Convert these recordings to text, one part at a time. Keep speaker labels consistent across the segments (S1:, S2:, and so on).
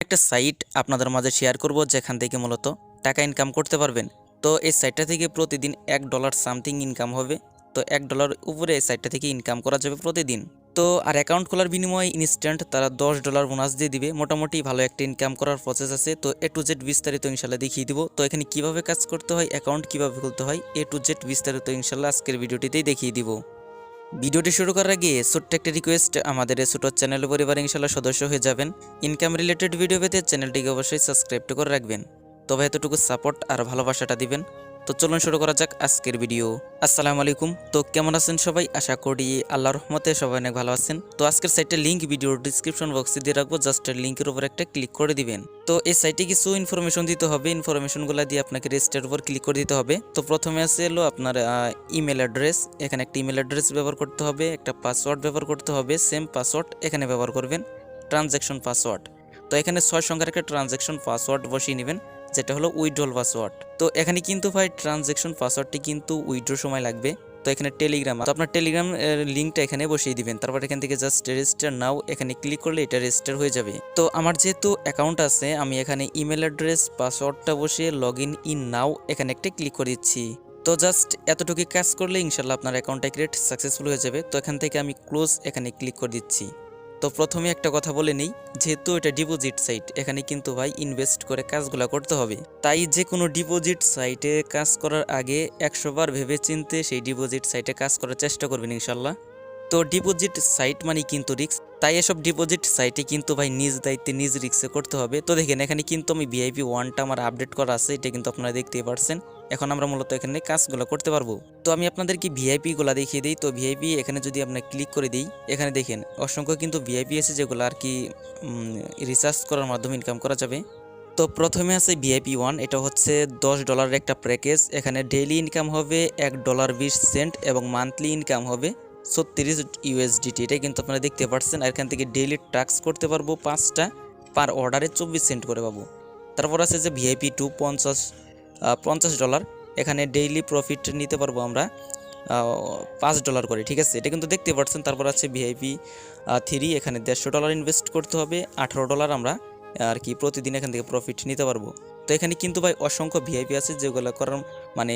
S1: একটা সাইট আপনাদের মাঝে শেয়ার করব যেখান থেকে মূলত টাকা ইনকাম করতে পারবেন। তো এই সাইটটা থেকে প্রতিদিন $1 সামথিং ইনকাম হবে। তো $1 উপরে এই সাইটটা থেকে ইনকাম করা যাবে প্রতিদিন। তো আর অ্যাকাউন্ট খোলার বিনিময়ে ইনস্ট্যান্ট তারা $10 বোনাস দিয়ে দিবে। মোটামুটি ভালো একটা ইনকাম করার প্রসেস আছে। তো A to Z বিস্তারিত ইনশাল্লাহ দেখিয়ে দিব। তো এখানে কিভাবে কাজ করতে হয়, অ্যাকাউন্ট কিভাবে খুলতে হয়, A to Z বিস্তারিত ইনশাল্লাহ আজকের ভিডিওটিতেই দেখিয়ে দিব। ভিডিওটি শুরু করার আগে ছোট্ট একটা রিকোয়েস্ট, আমাদের এই ছোট চ্যানেল পরিবার ইনশাল্লাহ সদস্য হয়ে যাবেন। ইনকাম রিলেটেড ভিডিও পেতে চ্যানেলটিকে অবশ্যই সাবস্ক্রাইব করে রাখবেন। তবে এতটুকু সাপোর্ট আর ভালোবাসাটা দিবেন। তো চলুন শুরু করা যাক আজকের ভিডিও। আসসালামু আলাইকুম। তো কেমন আছেন সবাই? আশা করি আল্লাহর রহমতে সবাই অনেক ভালো আছেন। তো আজকের সাইটের লিঙ্ক ভিডিওর ডিসক্রিপশন বক্সে দিয়ে রাখবো, জাস্ট লিঙ্কের উপর একটা ক্লিক করে দিবেন। তো এই সাইটে কিছু ইনফরমেশন দিতে হবে, ইনফরমেশনগুলো দিয়ে আপনাকে রেজিস্টার উপর ক্লিক করে দিতে হবে। তো প্রথমে আছে হলো আপনার ইমেল অ্যাড্রেস। এখানে একটা ইমেল অ্যাড্রেস ব্যবহার করতে হবে, একটা পাসওয়ার্ড ব্যবহার করতে হবে, সেম পাসওয়ার্ড এখানে ব্যবহার করবেন, ট্রানজ্যাকশন পাসওয়ার্ড। তো এখানে 6 সংখ্যার একটা ট্রানজ্যাকশন পাসওয়ার্ড বসিয়ে নেবেন, যেটা হলো উইথড্রল পাসওয়ার্ড। তো এখানে কিন্তু ভাই ট্রানজ্যাকশন পাসওয়ার্ডটি কিন্তু উইথড্র সময় লাগবে। তো এখানে টেলিগ্রাম, তো আপনার টেলিগ্রাম লিঙ্কটা এখানে বসিয়ে দিবেন। তারপর এখান থেকে জাস্ট রেজিস্টার নাও এখানে ক্লিক করলে এটা রেজিস্টার হয়ে যাবে। তো আমার যেহেতু অ্যাকাউন্ট আছে, আমি এখানে ইমেল অ্যাড্রেস পাসওয়ার্ডটা বসিয়ে লগ ইন নাও এখানে একটা ক্লিক করে দিচ্ছি। তো জাস্ট এতটুকু কাজ করলে ইনশাল্লাহ আপনার অ্যাকাউন্টটা ক্রিয়েট সাকসেসফুল হয়ে যাবে। তো এখান থেকে আমি ক্লোজ এখানে ক্লিক করে দিচ্ছি। তো প্রথমে একটা কথা বলে নেই, যেহেতু এটা ডিপোজিট সাইট, এখানে কিন্তু ভাই ইনভেস্ট করে কাজগুলো করতে হবে। তাই যে কোনো ডিপোজিট সাইটে কাজ করার আগে 100 বার ভেবে চিনতে সেই ডিপোজিট সাইটে কাজ করার চেষ্টা করবেন ইনশাল্লাহ। তো ডিপোজিট সাইট মানে কিন্তু রিস্ক, তাই এসব ডিপোজিট সাইটে কিন্তু ভাই নিজ দায়িত্বে নিজ রিস্কে করতে হবে। তো দেখেন এখানে কিন্তু আমি ভিআইপি 1টা আমার আপডেট করা আছে, এটা কিন্তু আপনারা দেখতেই পারছেন। এখন আমরা মূলত এখানে কাজগুলো করতে পারবো। তো আমি আপনাদেরকে ভিআইপিগুলো দেখিয়ে দিই। তো ভিআইপি এখানে যদি আপনার ক্লিক করে দিই, এখানে দেখেন অসংখ্য কিন্তু ভিআইপি আছে যেগুলো আর কি রিসার্চ করার মাধ্যমে ইনকাম করা যাবে। তো প্রথমে আছে ভিআইপি 1, এটা হচ্ছে $10 একটা প্যাকেজ। এখানে ডেইলি ইনকাম হবে $1.20 এবং মান্থলি ইনকাম হবে 36 USDT। এটা কিন্তু আপনারা দেখতে পাচ্ছেন। আর এখান থেকে ডেইলি টাস্ক করতে পারবো 5টা, পার অর্ডারে 24 সেন্ট করে পাবো। তারপর আছে যে ভিআইপি 2, $50। এখানে ডেইলি প্রফিট নিতে পারবো আমরা $5 করে, ঠিক আছে, এটা কিন্তু দেখতে পাচ্ছেন। তারপর আছে ভিআইপি 3, এখানে $150 ইনভেস্ট করতে হবে, $18 আমরা আর কি প্রতিদিন এখান থেকে প্রফিট নিতে পারবো। তো এখানে কিন্তু ভাই অসংখ্য ভিআইপি আছে যেগুলো করার মানে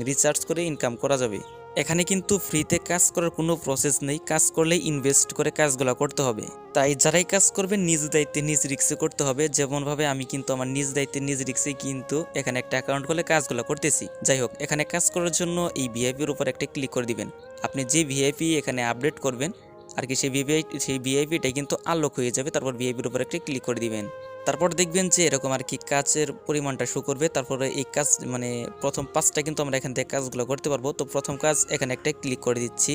S1: রিসার্চ করে ইনকাম করা যাবে। এখানে কিন্তু ফ্রিতে কাজ করার কোনো প্রসেস নেই, কাজ করলে ইনভেস্ট করে কাজগুলো করতে হবে। তাই যারাই কাজ করবেন নিজ দায়িত্বে নিজ রিস্কে করতে হবে। যেমনভাবে আমি কিন্তু আমার নিজ দায়িত্বে নিজ রিস্কে কিন্তু এখানে একটা অ্যাকাউন্ট খুলে কাজগুলো করতেছি। যাই হোক, এখানে কাজ করার জন্য এই ভিআইপির উপর একটা ক্লিক করে দিবেন। আপনি যে ভিআইপি এখানে আপডেট করবেন আর কি সেই ভিআইপিটাই কিন্তু আনলক হয়ে যাবে। তারপর ভিআইপির উপর একটা ক্লিক করে দিবেন। তারপর দেখবেন যে এরকম আর কি কাজের পরিমাণটা শো করবে। তারপরে এই কাজ মানে প্রথম 5টা কিন্তু আমরা এখান থেকে কাজগুলো করতে পারবো। তো প্রথম কাজ এখানে একটা ক্লিক করে দিচ্ছি।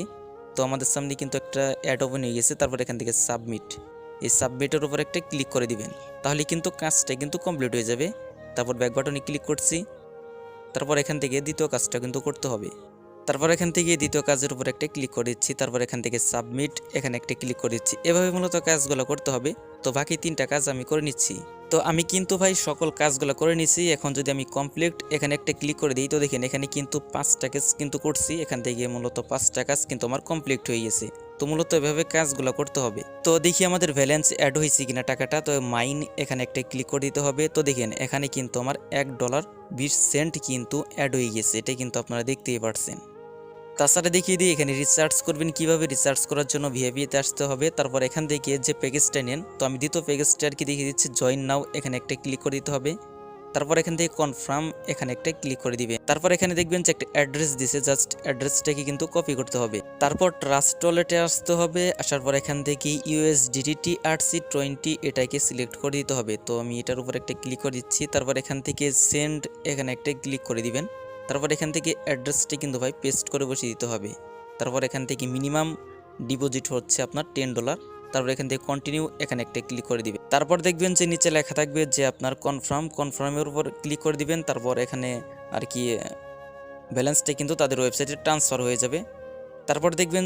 S1: তো আমাদের সামনে কিন্তু একটা অ্যাড ওপেন হয়ে গেছে। তারপর এখান থেকে সাবমিট, এই সাবমিটের উপর একটা ক্লিক করে দিবেন, তাহলে কিন্তু কাজটা কিন্তু কমপ্লিট হয়ে যাবে। তারপর ব্যাক বাটনে ক্লিক করছি। তারপর এখান থেকে দ্বিতীয় কাজটা কিন্তু করতে হবে। তারপর এখান থেকে দ্বিতীয় কাজের উপর একটা ক্লিক করে দিচ্ছি। তারপর এখান থেকে সাবমিট এখানে একটা ক্লিক করে দিচ্ছি। এভাবে মূলত কাজগুলো করতে হবে। তো বাকি 3টা কাজ আমি করে নিচ্ছি। তো আমি কিন্তু ভাই সকল কাজগুলো করে নিচ্ছি। এখন যদি আমি কমপ্লিট এখানে একটা ক্লিক করে দিই, তো দেখেন এখানে কিন্তু 5টা কাজ কিন্তু করছি। এখান থেকে মূলত 5টা কাজ কিন্তু আমার কমপ্লিট হয়ে গেছে। তো মূলত এভাবে কাজগুলো করতে হবে। তো দেখি আমাদের ব্যালেন্স অ্যাড হয়েছে কিনা টাকাটা। তো মাইন এখানে একটা ক্লিক করে দিতে হবে। তো দেখেন এখানে কিন্তু আমার $1.20 কিন্তু অ্যাড হয়ে গেছে, এটা কিন্তু আপনারা দেখতেই পারছেন। তাছাড়া দেখিয়ে দিই এখানে রিসার্চ করবেন কিভাবে। রিসার্চ করার জন্য ভিআইপিতে আসতে হবে। তারপর এখান থেকে যে প্যাকেজটা নেন, তো আমি দ্বিতীয় প্যাকেজটা আর কি দেখিয়ে দিচ্ছি, জয়েন নাও এখানে একটা ক্লিক করে দিতে হবে। তারপর এখান থেকে কনফার্ম এখানে একটা ক্লিক করে দিবে। তারপর এখানে দেখবেন যে একটা অ্যাড্রেস দিছে, জাস্ট অ্যাড্রেসটাকে কিন্তু কপি করতে হবে। তারপর ট্রাস্ট ওয়ালেটে আসতে হবে। আসার পর এখান থেকে USDT RC20 এটাকে সিলেক্ট করে দিতে হবে। তো আমি এটার উপর একটা ক্লিক করে দিচ্ছি। তারপর এখান থেকে সেন্ড এখানে একটা ক্লিক করে দিবেন। তারপর এখান থেকে অ্যাড্রেসটি কিন্তু ভাই পেস্ট করে বসিয়ে দিতে হবে। তারপর এখান থেকে মিনিমাম ডিপোজিট হচ্ছে আপনার $10। তারপর এখান থেকে কন্টিনিউ এখানে একটা ক্লিক করে দিবেন। তারপর দেখবেন যে নিচে লেখা থাকবে যে আপনার কনফার্মের উপর ক্লিক করে দিবেন। তারপর এখানে আর কি ব্যালেন্সটা কিন্তু তাদের ওয়েবসাইটে ট্রান্সফার হয়ে যাবে। তারপর দেখবেন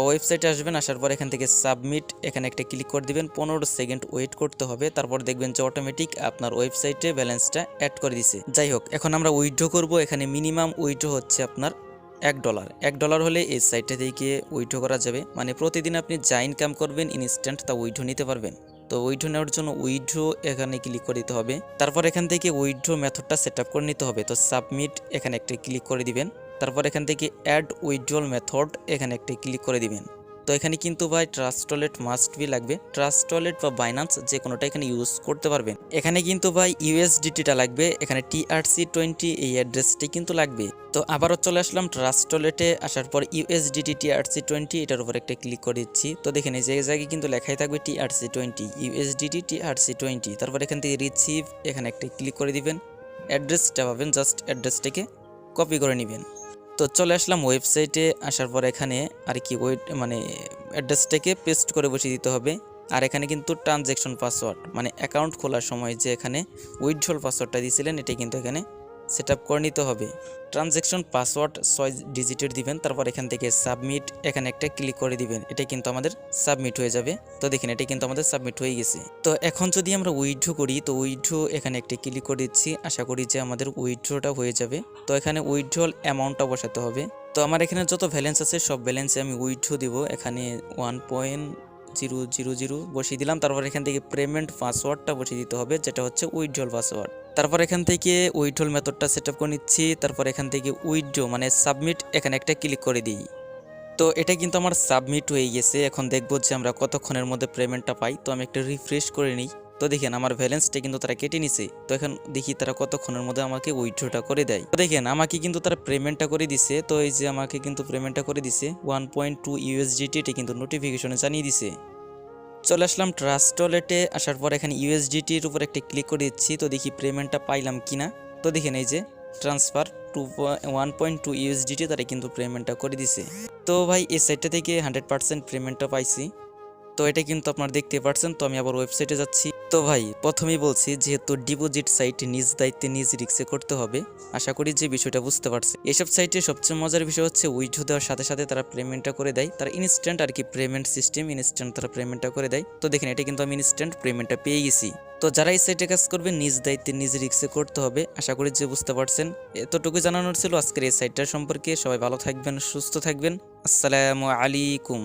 S1: ওয়েবসাইটে আসবেন। আসার পর এখান থেকে সাবমিট এখানে একটা ক্লিক করে দিবেন। 15 সেকেন্ড ওয়েট করতে হবে। তারপর দেখবেন যে অটোমেটিক আপনার ওয়েবসাইটে ব্যালেন্সটা অ্যাড করে দিছে। যাই হোক, এখন আমরা উইথড্র করব। এখানে মিনিমাম উইথড্র হচ্ছে আপনার $1 হলে এই সাইটটা থেকে উইথড্র করা যাবে। মানে প্রতিদিন আপনি যা ইনকাম করবেন ইনস্ট্যান্ট তা উইথড্র নিতে পারবেন। তো উইথড্র নেওয়ার জন্য উইথড্র এখানে ক্লিক করে দিতে হবে। তারপর এখান থেকে উইথড্র মেথডটা সেট আপ করে নিতে হবে। তো সাবমিট এখানে একটা ক্লিক করে দিবেন। তারপর এখান থেকে অ্যাড উইথড্রল মেথড এখানে একটা ক্লিক করে দিবেন। তো এখানে কিন্তু ভাই ট্রাস্ট ওয়ালেট মাস্ট বি লাগবে। ট্রাস্ট ওয়ালেট বা বাইন্যান্স যে কোনোটা এখানে ইউজ করতে পারবেন। এখানে কিন্তু ভাই ইউএসডিটিটা লাগবে, এখানে TRC20 এই অ্যাড্রেসটি কিন্তু লাগবে। তো আবারও চলে আসলাম ট্রাস্ট ওয়ালেটে, আসার পর USDT TRC20 এটার উপর একটা ক্লিক করে দিচ্ছি। তো দেখেন এই জায়গায় কিন্তু লেখাই থাকবে TRC20 USDT TRC20। তারপর এখান থেকে রিসিভ এখানে একটা ক্লিক করে দিবেন। অ্যাড্রেসটা পাবেন, জাস্ট অ্যাড্রেসটাকে কপি করে নেবেন। তো চলে আসলাম ওয়েবসাইটে, আসার পর এখানে আর কি মানে অ্যাড্রেসটাকে পেস্ট করে বসিয়ে দিতে হবে। আর এখানে কিন্তু ট্রানজ্যাকশন পাসওয়ার্ড মানে অ্যাকাউন্ট খোলার সময় যে এখানে উইথড্রল পাসওয়ার্ডটা দিয়েছিলেন এটা কিন্তু এখানে সেট আপ করে নিতে হবে। ট্রানজ্যাকশন পাসওয়ার্ড 6 ডিজিটের দিবেন। তারপর এখান থেকে সাবমিট এখানে একটা ক্লিক করে দিবেন। এটা কিন্তু আমাদের সাবমিট হয়ে যাবে। তো দেখেন এটা কিন্তু আমাদের সাবমিট হয়ে গেছে। তো এখন যদি আমরা উইথড্র করি, তো উইথড্র এখানে একটা ক্লিক করে দিচ্ছি। আশা করি যে আমাদের উইথড্রটা হয়ে যাবে। তো এখানে উইথড্রল অ্যামাউন্টটা বসাতে হবে। তো আমার এখানে যত ব্যালেন্স আছে সব ব্যালেন্সে আমি উইথড্র দিব। এখানে 1.000 বসিয়ে দিলাম। তারপর এখান থেকে পেমেন্ট পাসওয়ার্ডটা বসিয়ে দিতে হবে, যেটা হচ্ছে উইথড্রল পাসওয়ার্ড। তারপর এখান থেকে উইথড্রল মেথডটা সেট আপ করে নিচ্ছি। তারপর এখান থেকে উইথড্র মানে সাবমিট এখানে একটা ক্লিক করে দিই। তো এটা কিন্তু আমার সাবমিট হয়ে গেছে। এখন দেখবো যে আমরা কতক্ষণের মধ্যে পেমেন্টটা পাই। তো আমি একটা রিফ্রেশ করে নিই। তো দেখেন আমার ব্যালেন্সটা কিন্তু তারা কেটে নিছে। তো এখন দেখি তারা কতক্ষণের মধ্যে আমাকে উইথড্রটা করে দেয়। তো দেখেন আমাকে কিন্তু তারা পেমেন্টটা করে দিছে। তো এই যে আমাকে কিন্তু পেমেন্টটা করে দিছে 1.2 USDT, এটা কিন্তু নোটিফিকেশনে জানিয়ে দিছে। চলে আসলাম ট্রাস্ট ওয়ালেটে, আসার পর এখানে ইউএসডিটির উপর একটা ক্লিক করে দিচ্ছি। তো দেখি পেমেন্টটা পাইলাম কিনা। তো দেখেন এই যে ট্রান্সফার 1.2 ইউএসডিটি তারা কিন্তু পেমেন্টটা করে দিছে। তো ভাই এই সাইটটা থেকে 100% পেমেন্টটা পাইছি। তো এটা কিন্তু আপনারা দেখতে পাচ্ছেন। তো আমি আবার ওয়েবসাইটে যাচ্ছি। তো ভাই প্রথমেই বলছি যেহেতু ডিপোজিট সাইট নিজ দায়িত্বে নিজ রিস্কে করতে হবে, আশা করি যে বিষয়টা বুঝতে পারছি। এসব সাইটে সবচেয়ে মজার বিষয় হচ্ছে উইথড্র দেওয়ার সাথে সাথে তারা পেমেন্টটা করে দেয়। তারা ইনস্ট্যান্ট আর কি পেমেন্ট সিস্টেম, ইনস্ট্যান্ট তারা পেমেন্টটা করে দেয়। তো দেখেন এটা কিন্তু আমি ইনস্ট্যান্ট পেমেন্টটা পেয়ে গেছি। তো যারা এই সাইটে কাজ করবে নিজ দায়িত্বে নিজ রিস্কে করতে হবে, আশা করি যে বুঝতে পারছেন। এতটুকু জানানোর ছিল আজকের এই সাইটটার সম্পর্কে। সবাই ভালো থাকবেন, সুস্থ থাকবেন। আসসালামু আলাইকুম।